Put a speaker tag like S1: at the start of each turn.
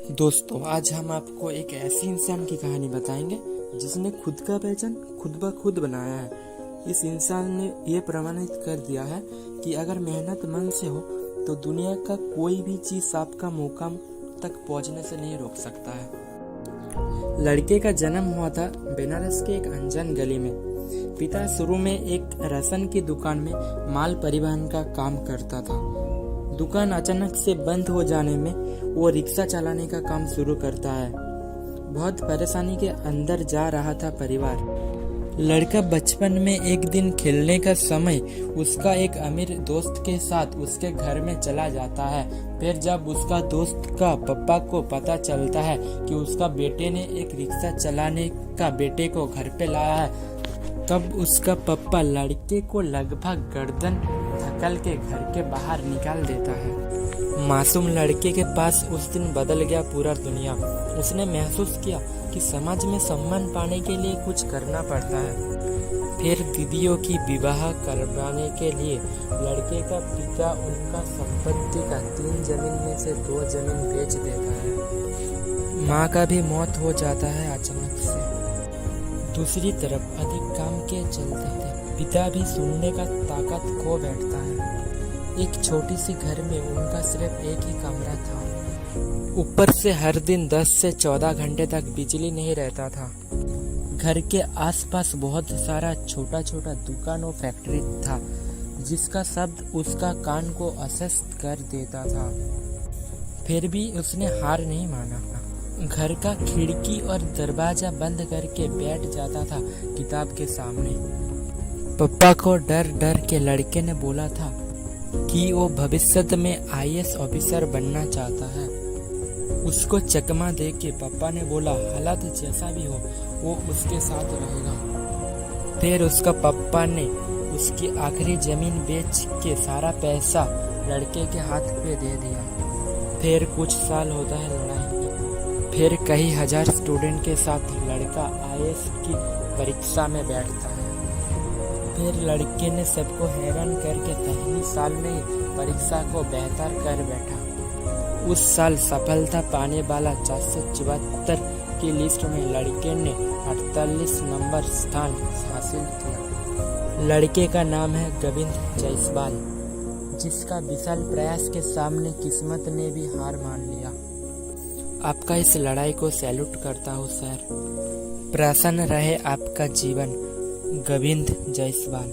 S1: दोस्तों, आज हम आपको एक ऐसी इंसान की कहानी बताएंगे जिसने खुद का पहचान खुद ब खुद बनाया है। इस इंसान ने ये प्रमाणित कर दिया है कि अगर मेहनत मन से हो तो दुनिया का कोई भी चीज आपका मुकाम तक पहुंचने से नहीं रोक सकता है। लड़के का जन्म हुआ था बनारस के एक अनजान गली में। पिता शुरू में एक राशन की दुकान में माल परिवहन का काम करता था। दुकान अचानक से बंद हो जाने में वो रिक्शा चलाने का काम शुरू करता है। बहुत परेशानी के अंदर जा रहा था परिवार। लड़का बचपन में एक दिन खेलने का समय उसका एक अमीर दोस्त के साथ उसके घर में चला जाता है। फिर जब उसका दोस्त का पापा को पता चलता है कि उसका बेटे ने एक रिक्शा चलाने का बेटे को घर पे लाया है, तब उसका पापा लड़के को लगभग गर्दन धकल के घर के बाहर निकाल देता है। मासूम लड़के के पास उस दिन बदल गया पूरा दुनिया। उसने महसूस किया कि समाज में सम्मान पाने के लिए कुछ करना पड़ता है। फिर दीदियों की विवाह करवाने के लिए लड़के का पिता उनका संपत्ति का 3 जमीन में से 2 जमीन बेच देता है। माँ का भी मौत हो जाता है अचानक से। दूसरी तरफ अधिक काम के चलते पिता भी सुनने का ताकत खो बैठता है। एक छोटी सी घर में उनका सिर्फ एक ही कमरा था। ऊपर से हर दिन 10 से 14 घंटे तक बिजली नहीं रहता था। घर के आसपास बहुत सारा छोटा छोटा दुकान और फैक्ट्री था, जिसका शब्द उसका कान को अस्वस्थ कर देता था। फिर भी उसने हार नहीं माना। घर का खिड़की और दरवाजा बंद करके बैठ जाता था किताब के सामने। पापा को डर डर के लड़के ने बोला था कि वो भविष्य में आईएएस ऑफिसर बनना चाहता है। उसको चकमा दे के पापा ने बोला, हालात जैसा भी हो वो उसके साथ रहेगा। फिर उसका पापा ने उसकी आखिरी जमीन बेच के सारा पैसा लड़के के हाथ पे दे दिया। फिर कुछ साल होता है लड़ाई। फिर कई हजार स्टूडेंट के साथ लड़का आईएएस की परीक्षा में बैठता है। फिर लड़के ने सबको हैरान करके पहली साल में ही परीक्षा को बेहतर कर बैठा। उस साल सफलता पाने वाला 474 की लिस्ट में लड़के ने 48 नंबर स्थान हासिल किया। लड़के का नाम है गोविंद जायसवाल, जिसका विशाल प्रयास के सामने किस्मत ने भी हार मान लिया। आपका इस लड़ाई को सैल्यूट करता हूँ सर। प्रसन्न रहे आपका जीवन। गोविंद जायसवाल।